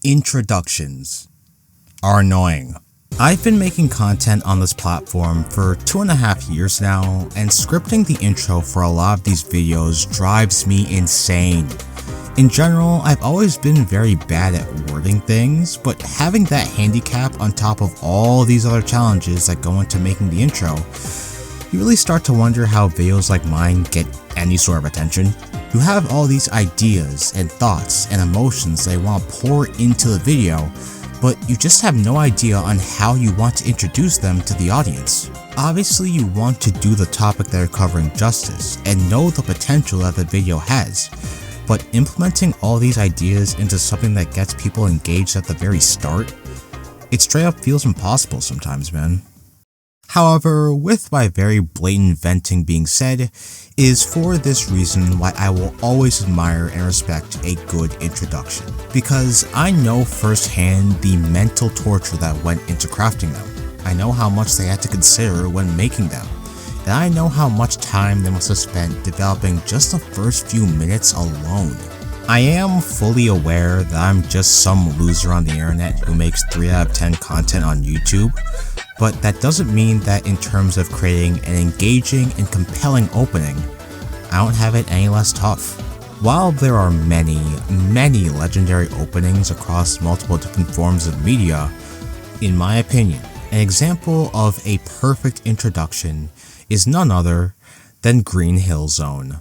Introductions are annoying. I've been making content on this platform for 2.5 years now, and scripting the intro for a lot of these videos drives me insane. In general, I've always been very bad at wording things, but having that handicap on top of all these other challenges that go into making the intro, you really start to wonder how videos like mine get any sort of attention. You have all these ideas and thoughts and emotions that you want to pour into the video, but you just have no idea on how you want to introduce them to the audience. Obviously, you want to do the topic that you're covering justice and know the potential that the video has, but implementing all these ideas into something that gets people engaged at the very start, it straight up feels impossible sometimes, man. However, with my very blatant venting being said, is for this reason why I will always admire and respect a good introduction. Because I know firsthand the mental torture that went into crafting them. I know how much they had to consider when making them. And I know how much time they must have spent developing just the first few minutes alone. I am fully aware that I'm just some loser on the internet who makes 3 out of 10 content on YouTube, but that doesn't mean that in terms of creating an engaging and compelling opening, I don't have it any less tough. While there are many legendary openings across multiple different forms of media, in my opinion, an example of a perfect introduction is none other than Green Hill Zone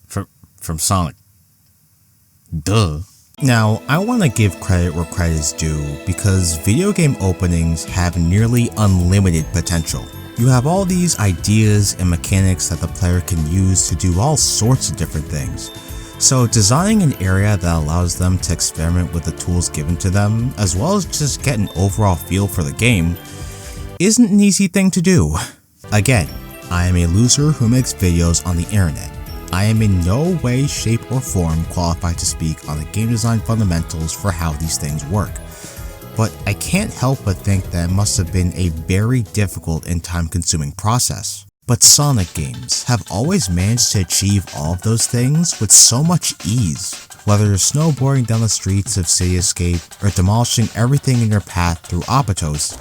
from Sonic. Duh. Now, I want to give credit where credit is due because video game openings have nearly unlimited potential. You have all these ideas and mechanics that the player can use to do all sorts of different things. So designing an area that allows them to experiment with the tools given to them, as well as just get an overall feel for the game, isn't an easy thing to do. Again, I am a loser who makes videos on the internet. I am in no way, shape, or form qualified to speak on the game design fundamentals for how these things work, but I can't help but think that it must have been a very difficult and time-consuming process. But Sonic games have always managed to achieve all of those things with so much ease. Whether you're snowboarding down the streets of City Escape or demolishing everything in your path through Apatos,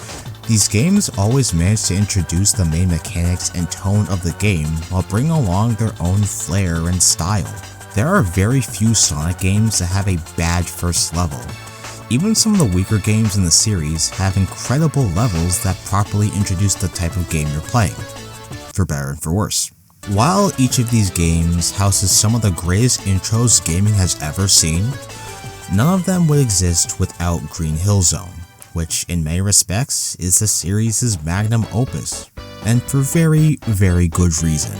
these games always manage to introduce the main mechanics and tone of the game while bringing along their own flair and style. There are very few Sonic games that have a bad first level. Even some of the weaker games in the series have incredible levels that properly introduce the type of game you're playing, for better and for worse. While each of these games houses some of the greatest intros gaming has ever seen, none of them would exist without Green Hill Zone, which in many respects is the series' magnum opus, and for very, very good reason.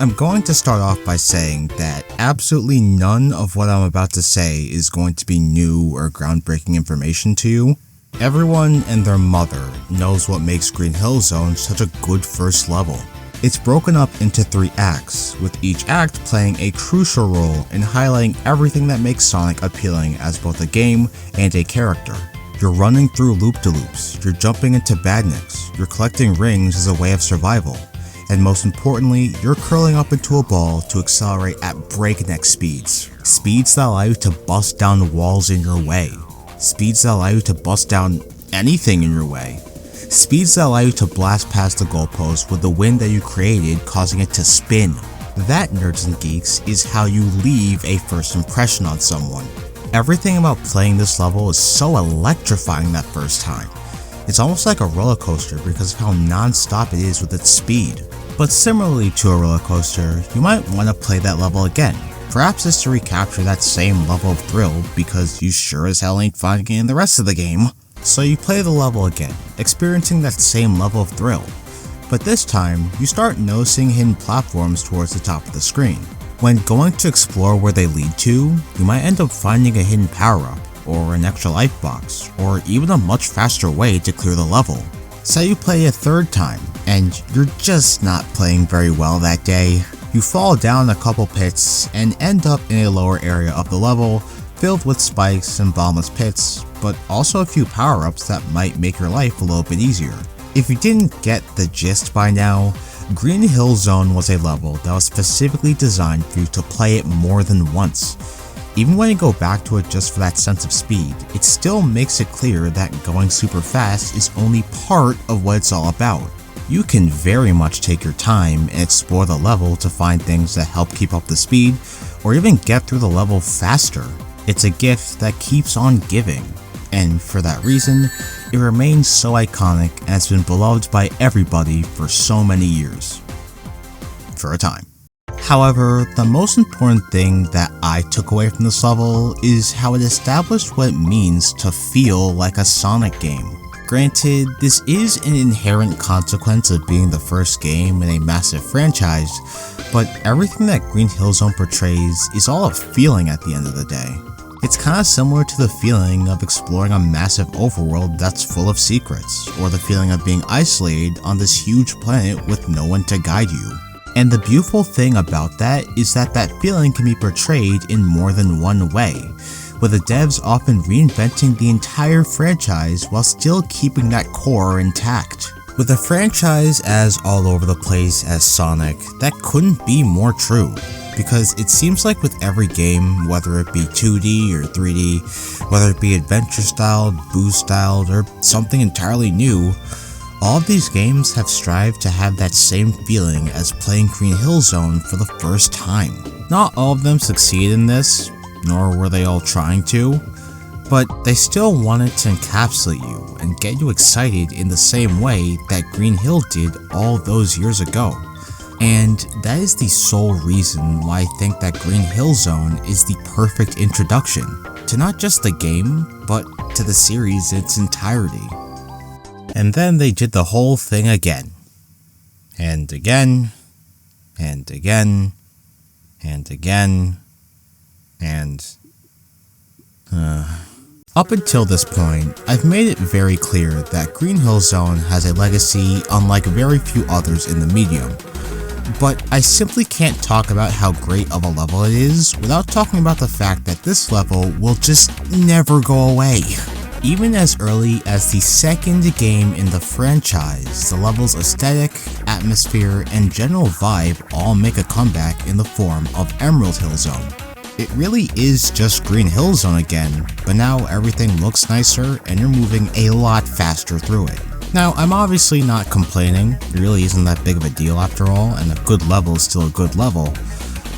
I'm going to start off by saying that absolutely none of what I'm about to say is going to be new or groundbreaking information to you. Everyone and their mother knows what makes Green Hill Zone such a good first level. It's broken up into 3 acts, with each act playing a crucial role in highlighting everything that makes Sonic appealing as both a game and a character. You're running through loop-de-loops, you're jumping into badniks, you're collecting rings as a way of survival, and most importantly, you're curling up into a ball to accelerate at breakneck speeds. Speeds that allow you to bust down walls in your way. Speeds that allow you to bust down anything in your way. Speeds that allow you to blast past the goalpost with the wind that you created causing it to spin. That, nerds and geeks, is how you leave a first impression on someone. Everything about playing this level is so electrifying that first time. It's almost like a roller coaster because of how non-stop it is with its speed. But similarly to a roller coaster, you might want to play that level again. Perhaps just to recapture that same level of thrill because you sure as hell ain't finding it in the rest of the game. So you play the level again, experiencing that same level of thrill. But this time, you start noticing hidden platforms towards the top of the screen. When going to explore where they lead to, you might end up finding a hidden power-up, or an extra life box, or even a much faster way to clear the level. Say you play a third time, and you're just not playing very well that day. You fall down a couple pits and end up in a lower area of the level filled with spikes and bottomless pits, but also a few power-ups that might make your life a little bit easier. If you didn't get the gist by now, Green Hill Zone was a level that was specifically designed for you to play it more than once. Even when you go back to it just for that sense of speed, it still makes it clear that going super fast is only part of what it's all about. You can very much take your time and explore the level to find things that help keep up the speed, or even get through the level faster. It's a gift that keeps on giving, and for that reason, it remains so iconic and has been beloved by everybody for so many years. For a time. However, the most important thing that I took away from this level is how it established what it means to feel like a Sonic game. Granted, this is an inherent consequence of being the first game in a massive franchise, but everything that Green Hill Zone portrays is all a feeling at the end of the day. It's kinda similar to the feeling of exploring a massive overworld that's full of secrets, or the feeling of being isolated on this huge planet with no one to guide you. And the beautiful thing about that is that that feeling can be portrayed in more than one way, with the devs often reinventing the entire franchise while still keeping that core intact. With a franchise as all over the place as Sonic, that couldn't be more true, because it seems like with every game, whether it be 2D or 3D, whether it be adventure styled, boost styled, or something entirely new, all of these games have strived to have that same feeling as playing Green Hill Zone for the first time. Not all of them succeed in this, nor were they all trying to, but they still wanted to encapsulate you and get you excited in the same way that Green Hill did all those years ago. And that is the sole reason why I think that Green Hill Zone is the perfect introduction to not just the game, but to the series in its entirety. And then they did the whole thing again. And again. And again. And again. And... Up until this point, I've made it very clear that Green Hill Zone has a legacy unlike very few others in the medium. But I simply can't talk about how great of a level it is without talking about the fact that this level will just never go away. Even as early as the second game in the franchise, the level's aesthetic, atmosphere, and general vibe all make a comeback in the form of Emerald Hill Zone. It really is just Green Hill Zone again, but now everything looks nicer and you're moving a lot faster through it. Now, I'm obviously not complaining, it really isn't that big of a deal after all, and a good level is still a good level.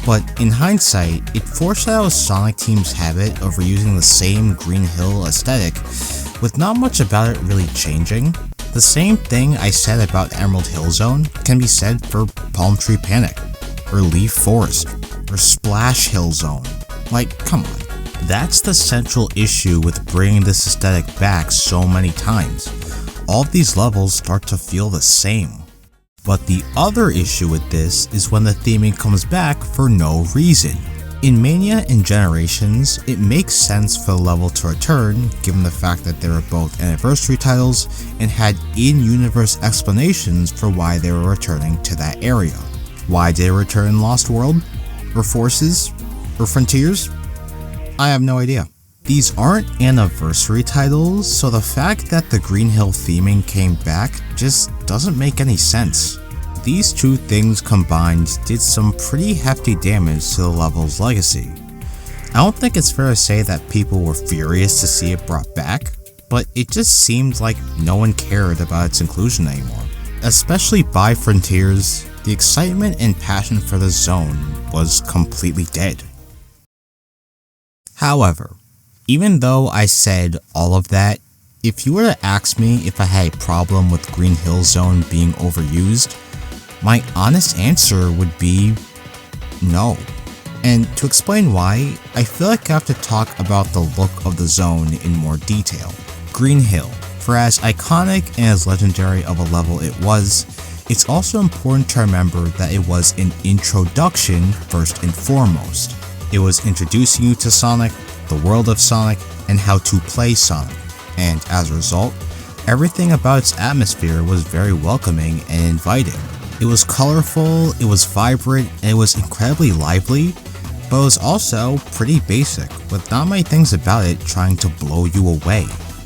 But in hindsight, it foreshadows Sonic Team's habit of reusing the same Green Hill aesthetic, with not much about it really changing. The same thing I said about Emerald Hill Zone can be said for Palm Tree Panic, or Leaf Forest, or Splash Hill Zone. Like, come on. That's the central issue with bringing this aesthetic back so many times. All of these levels start to feel the same. But the other issue with this is when the theming comes back for no reason. In Mania and Generations, it makes sense for the level to return given the fact that they were both anniversary titles and had in-universe explanations for why they were returning to that area. Why did they return in Lost World? Or Forces? Or Frontiers? I have no idea. These aren't anniversary titles, so the fact that the Green Hill theming came back just doesn't make any sense. These two things combined did some pretty hefty damage to the level's legacy. I don't think it's fair to say that people were furious to see it brought back, but it just seemed like no one cared about its inclusion anymore. Especially by Frontiers, the excitement and passion for the zone was completely dead. However, even though I said all of that, if you were to ask me if I had a problem with Green Hill Zone being overused, my honest answer would be no. And to explain why, I feel like I have to talk about the look of the zone in more detail. Green Hill, for as iconic and as legendary of a level it was, it's also important to remember that it was an introduction first and foremost. It was introducing you to Sonic, the world of Sonic, and how to play Sonic, and as a result, everything about its atmosphere was very welcoming and inviting. It was colorful, it was vibrant, and it was incredibly lively, but it was also pretty basic, with not many things about it trying to blow you away.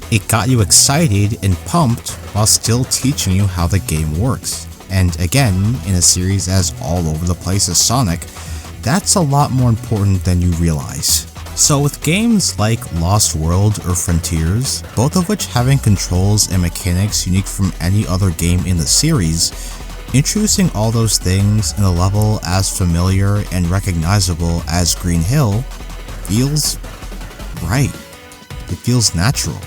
It got you excited and pumped while still teaching you how the game works. And again, in a series as all over the place as Sonic, that's a lot more important than you realize. So with games like Lost World or Frontiers, both of which having controls and mechanics unique from any other game in the series, introducing all those things in a level as familiar and recognizable as Green Hill feels right. It feels natural.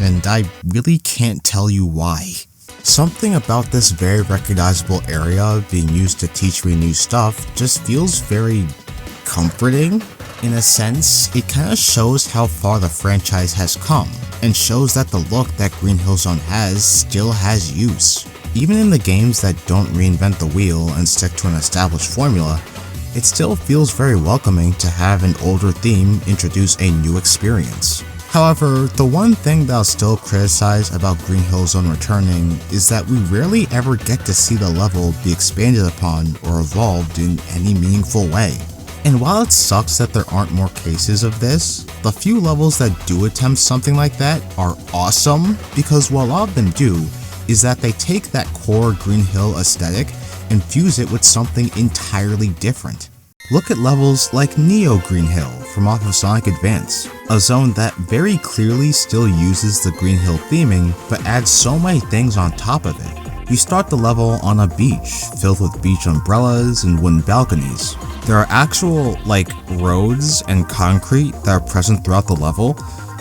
And I really can't tell you why. Something about this very recognizable area being used to teach me new stuff just feels very comforting. In a sense, it kinda shows how far the franchise has come, and shows that the look that Green Hill Zone has still has use. Even in the games that don't reinvent the wheel and stick to an established formula, it still feels very welcoming to have an older theme introduce a new experience. However, the one thing that I'll still criticize about Green Hill Zone returning is that we rarely ever get to see the level be expanded upon or evolved in any meaningful way. And while it sucks that there aren't more cases of this, the few levels that do attempt something like that are awesome, because what a lot of them do is that they take that core Green Hill aesthetic and fuse it with something entirely different. Look at levels like Neo Green Hill from off of Sonic Advance, a zone that very clearly still uses the Green Hill theming but adds so many things on top of it. You start the level on a beach, filled with beach umbrellas and wooden balconies. There are actual, roads and concrete that are present throughout the level,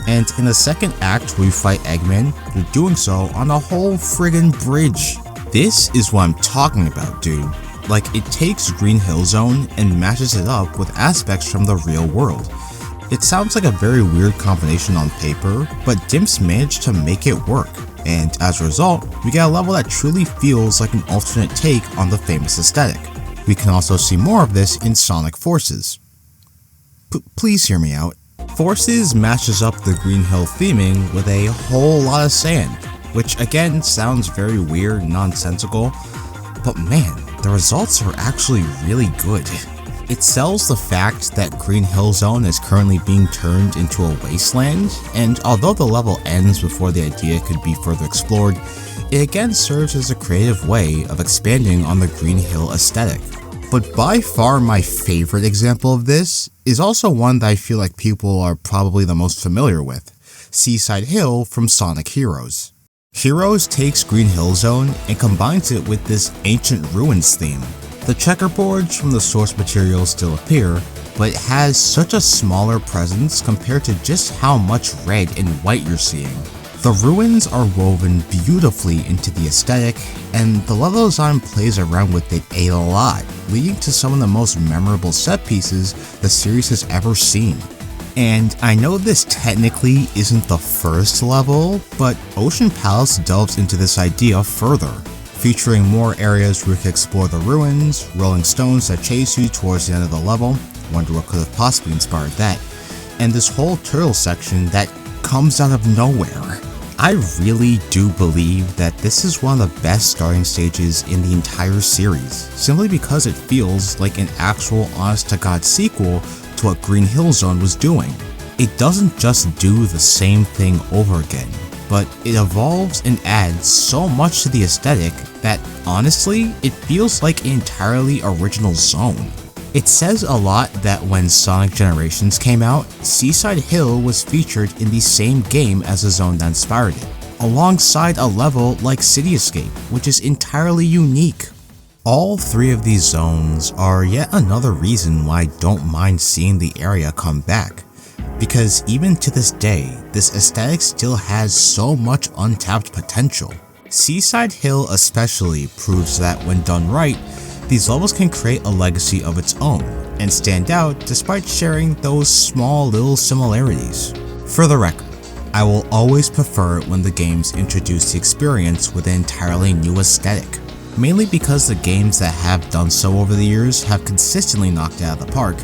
and in the second act where you fight Eggman, you're doing so on a whole friggin' bridge. This is what I'm talking about, dude. It takes Green Hill Zone and matches it up with aspects from the real world. It sounds like a very weird combination on paper, but Dimps managed to make it work, and as a result, we get a level that truly feels like an alternate take on the famous aesthetic. We can also see more of this in Sonic Forces. Please hear me out. Forces matches up the Green Hill theming with a whole lot of sand, which again sounds very weird and nonsensical, but man, the results are actually really good. It sells the fact that Green Hill Zone is currently being turned into a wasteland, and although the level ends before the idea could be further explored, it again serves as a creative way of expanding on the Green Hill aesthetic. But by far my favorite example of this is also one that I feel like people are probably the most familiar with, Seaside Hill from Sonic Heroes. Heroes takes Green Hill Zone and combines it with this ancient ruins theme. The checkerboards from the source material still appear, but it has such a smaller presence compared to just how much red and white you're seeing. The ruins are woven beautifully into the aesthetic, and the level design plays around with it a lot, leading to some of the most memorable set pieces the series has ever seen. And I know this technically isn't the first level, but Ocean Palace delves into this idea further, featuring more areas where you can explore the ruins, rolling stones that chase you towards the end of the level, wonder what could have possibly inspired that, and this whole turtle section that comes out of nowhere. I really do believe that this is one of the best starting stages in the entire series, simply because it feels like an actual honest-to-God sequel to what Green Hill Zone was doing. It doesn't just do the same thing over again, but it evolves and adds so much to the aesthetic that, honestly, it feels like an entirely original zone. It says a lot that when Sonic Generations came out, Seaside Hill was featured in the same game as the zone that inspired it, alongside a level like City Escape, which is entirely unique. All three of these zones are yet another reason why I don't mind seeing the area come back, because even to this day, this aesthetic still has so much untapped potential. Seaside Hill especially proves that when done right, these levels can create a legacy of its own, and stand out despite sharing those small little similarities. For the record, I will always prefer it when the games introduce the experience with an entirely new aesthetic, mainly because the games that have done so over the years have consistently knocked it out of the park,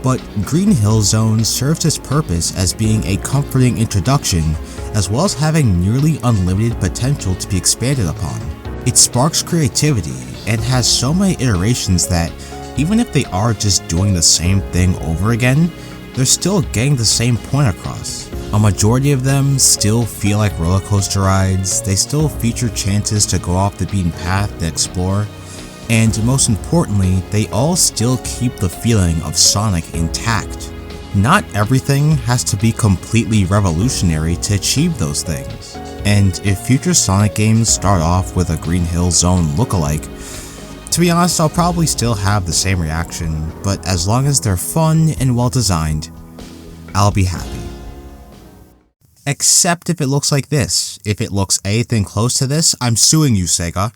but Green Hill Zone serves its purpose as being a comforting introduction, as well as having nearly unlimited potential to be expanded upon. It sparks creativity and has so many iterations that, even if they are just doing the same thing over again, they're still getting the same point across. A majority of them still feel like roller coaster rides, they still feature chances to go off the beaten path and explore, and most importantly, they all still keep the feeling of Sonic intact. Not everything has to be completely revolutionary to achieve those things, and if future Sonic games start off with a Green Hill Zone lookalike, to be honest, I'll probably still have the same reaction, but as long as they're fun and well designed, I'll be happy. Except if it looks like this. If it looks anything close to this, I'm suing you, SEGA.